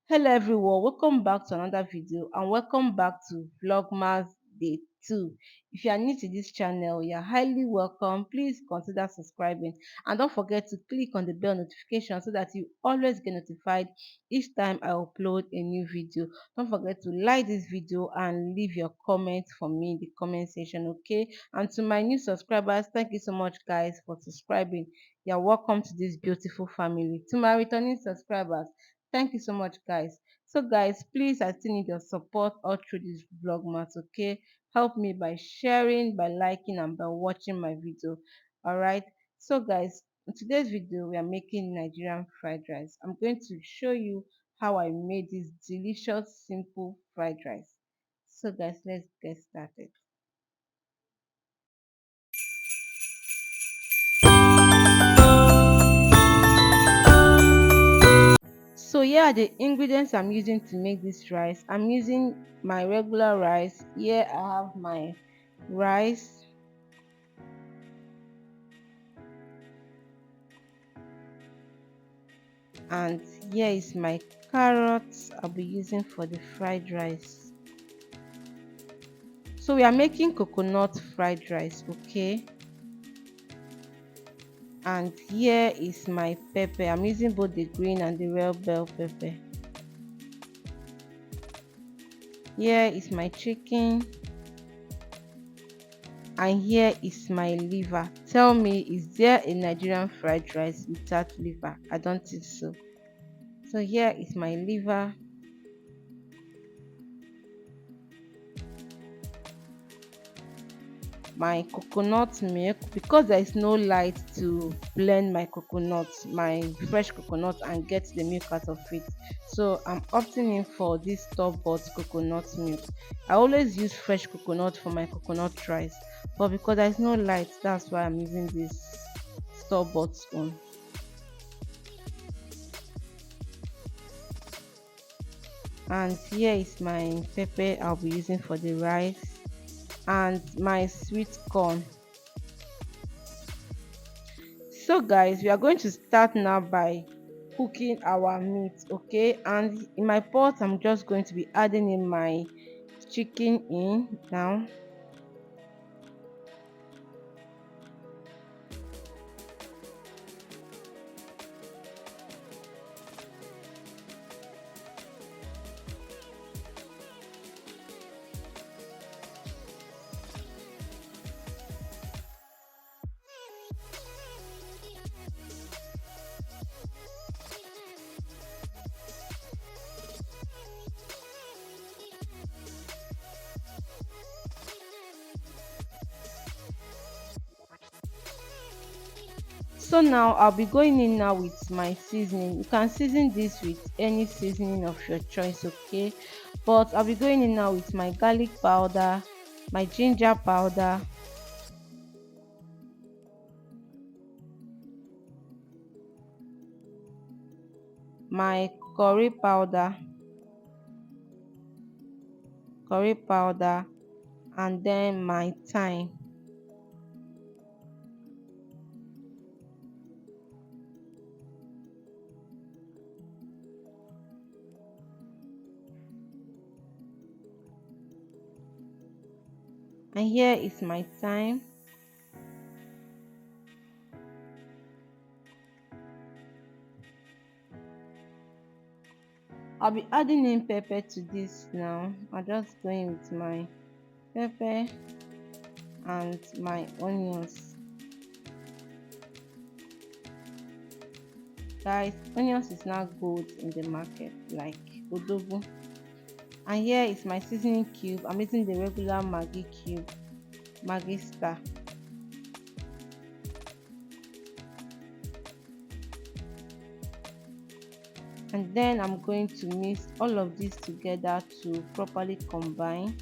Hello everyone, welcome back to another video and welcome back to Vlogmas Day 2. If you are new to this channel, you are highly welcome. Please consider subscribing and don't forget to click on the bell notification so that you always get notified each time I upload a new video. Don't forget to like this video and leave your comments for me in the comment section, okay? And to my new subscribers, thank you so much guys for subscribing. You are welcome to this beautiful family. To my returning subscribers, thank you so much, guys. So, guys, please, I still need your support all through this vlogmas, okay? Help me by sharing, by liking, and by watching my video. All right. So, guys, in today's video, we are making Nigerian fried rice. I'm going to show you how I made this delicious, simple fried rice. So, guys, let's get started. So here are the ingredients I'm using to make this rice. I'm using my regular rice. Here I have my rice, and here is my carrots I'll be using for the fried rice. So we are making coconut fried rice, okay? And here is my pepper. I'm using both the green and the red bell pepper. Here is my chicken, and here is my liver. Tell me, is there a Nigerian fried rice without liver? I don't think so. So here is my liver, my coconut milk. Because there is no light to blend my coconut, my fresh coconut, and get the milk out of it, so I'm opting in for this store-bought coconut milk. I always use fresh coconut for my coconut rice, but because there is no light, that's why I'm using this store-bought one. And here is my pepper I'll be using for the rice, and my sweet corn. So guys, we are going to start now by cooking our meat, okay? And in my pot I'm just going to be adding in my chicken in now. So now I'll be going in now with my seasoning. You can season this with any seasoning of your choice, okay? But I'll be going in now with my garlic powder, my ginger powder, my curry powder, and then my thyme. And here is my thyme. I'll be adding in pepper to this now. I'm just going with my pepper and my onions. Guys, onions is now good in the market, like odogu. And here is my seasoning cube. I'm using the regular Maggi cube, Maggi star. And then I'm going to mix all of this together to properly combine.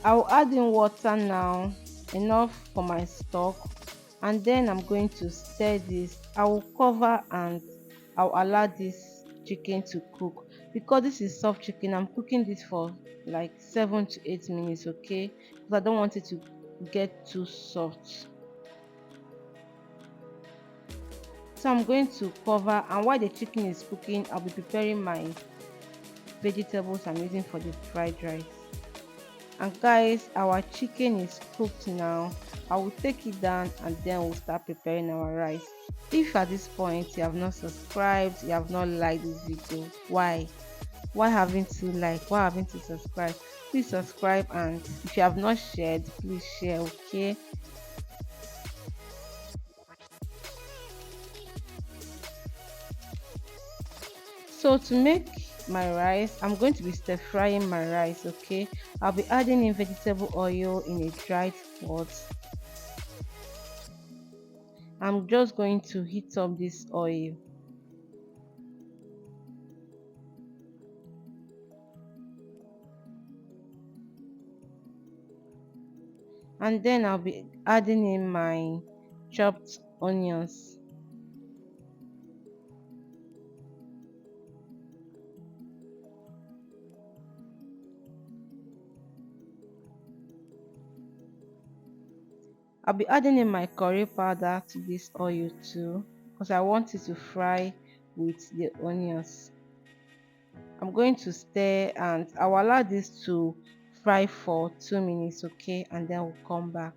I'll add in water now, enough for my stock, and then I'm going to stir this. I will cover and I'll allow this chicken to cook. Because this is soft chicken, I'm cooking this for like 7 to 8 minutes, okay? Because I don't want it to get too soft. So I'm going to cover, and while the chicken is cooking, I'll be preparing my vegetables I'm using for the fried rice. And guys, our chicken is cooked now. I will take it down and then we'll start preparing our rice. If at this point you have not subscribed, you have not liked this video, why haven't you like, why haven't you subscribed? Please subscribe, and if you have not shared, please share, okay? So to make my rice, I'm going to be stir frying my rice, okay? I'll be adding in vegetable oil in a dried pot. I'm just going to heat up this oil, and then I'll be adding in my chopped onions. I'll be adding in my curry powder to this oil too, because I want it to fry with the onions. I'm going to stir and I'll allow this to fry for 2 minutes, okay, and then we'll come back.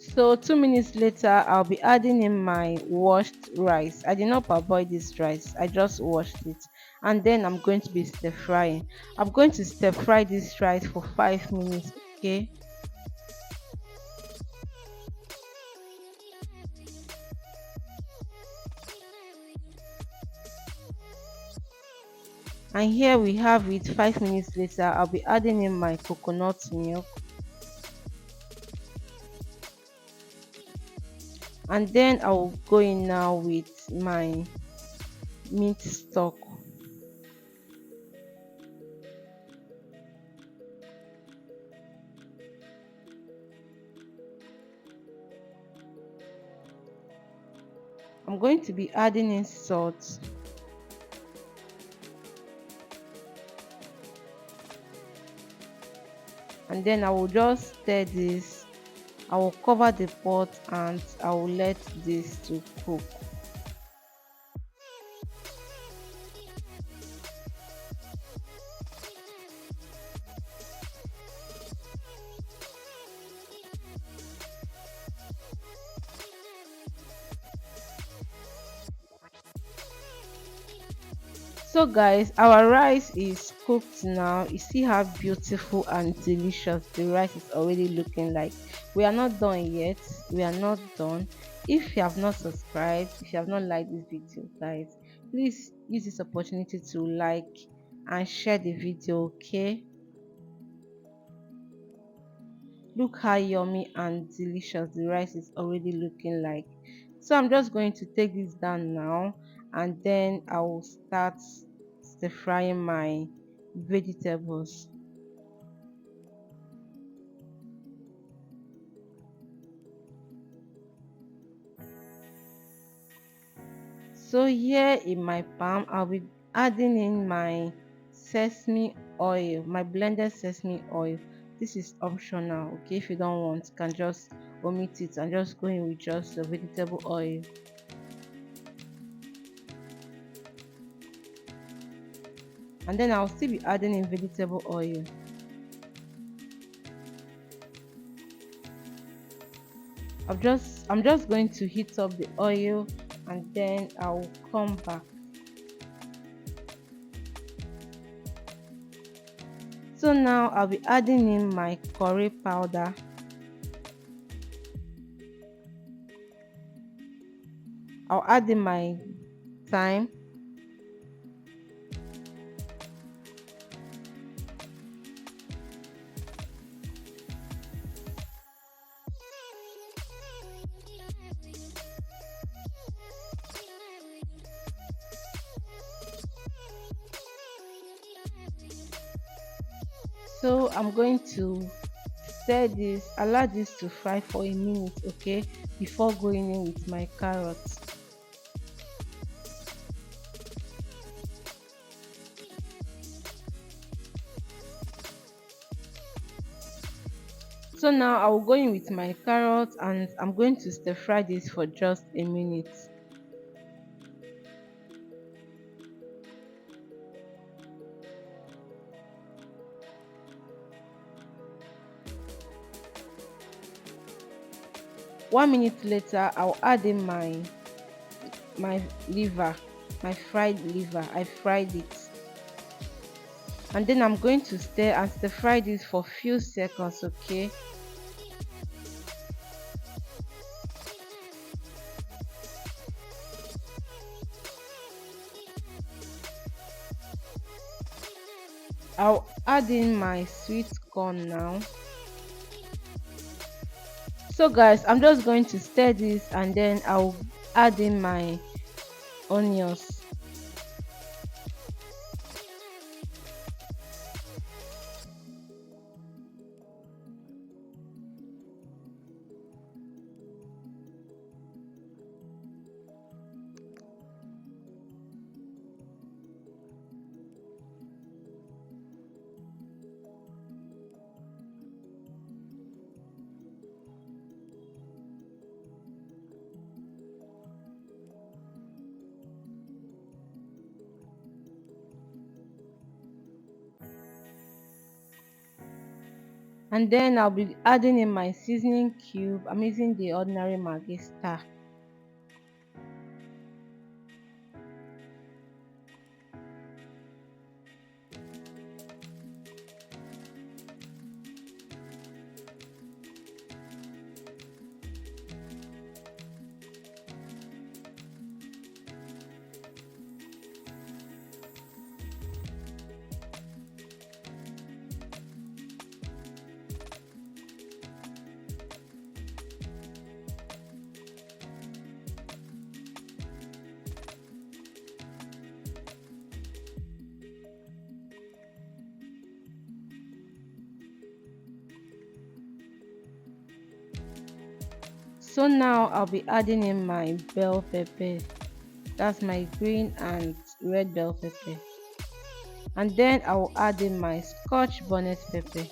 So 2 minutes later, I'll be adding in my washed rice. I did not parboil this rice, I just washed it. And then I'm going to be stir frying. I'm going to stir fry this rice for 5 minutes, okay? And here we have it. 5 minutes later, I'll be adding in my coconut milk. And then I'll go in now with my meat stock. I'm going to be adding in salt, and then I will just stir this. I will cover the pot and I will let this to cook. So guys, our rice is cooked now. You see how beautiful and delicious the rice is already looking like. We are not done yet. We are not done. If you have not subscribed, if you have not liked this video, guys, please use this opportunity to like and share the video, okay? Look how yummy and delicious the rice is already looking like. So I'm just going to take this down now, and then I will start stir frying my vegetables. So here in my palm, I'll be adding in my sesame oil, my blended sesame oil. This is optional, okay? If you don't want, you can just omit it and just go in with just the vegetable oil. And then I'll still be adding in vegetable oil. I'm just going to heat up the oil, and then I'll come back. now I'll be adding in my curry powder. I'll add in my thyme. So I'm going to stir this, allow this to fry for a minute, okay, before going in with my carrots. So now I will go in with my carrots and I'm going to stir fry this for just a minute. One minute later, I'll add in my liver, my fried liver. I fried it. And then I'm going to stir and stir fry this for few seconds, okay? I'll add in my sweet corn now. So guys, I'm just going to stir this and then I'll add in my onions. And then I'll be adding in my seasoning cube. I'm using the ordinary Maggi star. So now I'll be adding in my bell pepper. That's my green and red bell pepper. And then I'll add in my scotch bonnet pepper.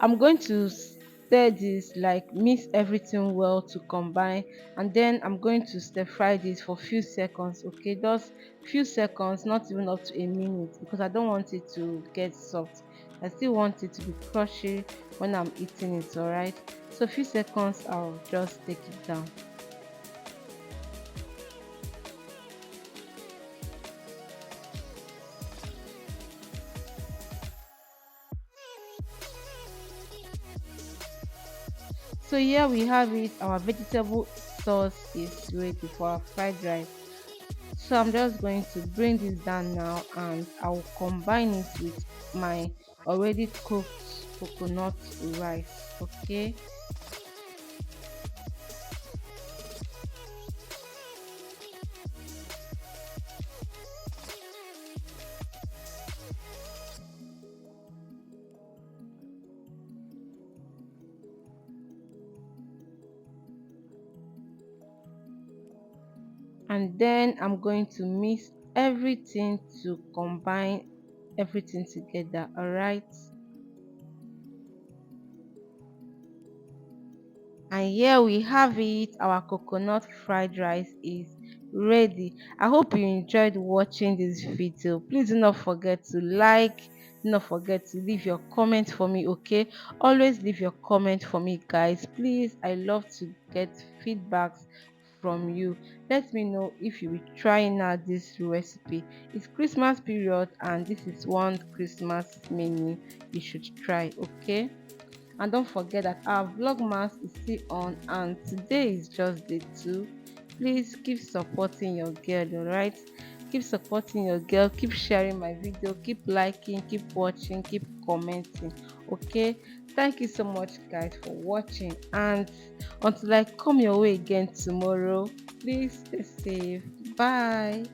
I'm going to stir this, like mix everything well to combine, and then I'm going to stir fry this for few seconds, okay, just few seconds, not even up to a minute, because I don't want it to get soft. I still want it to be crunchy when I'm eating it. All right, so few seconds, I'll just take it down. So here we have it, our vegetable sauce is ready for our fried rice. So I'm just going to bring this down now and I'll combine it with my already cooked coconut rice, okay. And then I'm going to mix everything to combine everything together. All right, And here we have it. Our coconut fried rice is ready. I hope you enjoyed watching this video. Please do not forget to like, do not forget to leave your comment for me, okay? Always leave your comment for me, guys. Please, I love to get feedbacks from you. Let me know if you will try out this recipe. It's Christmas period and this is one Christmas menu you should try, okay? And don't forget that our vlogmas is still on and today is just day 2. Please keep supporting your girl, alright? Keep supporting your girl, keep sharing my video, keep liking, keep watching, keep commenting, okay? Thank you so much, guys, for watching. And until I come your way again tomorrow, please stay safe. Bye.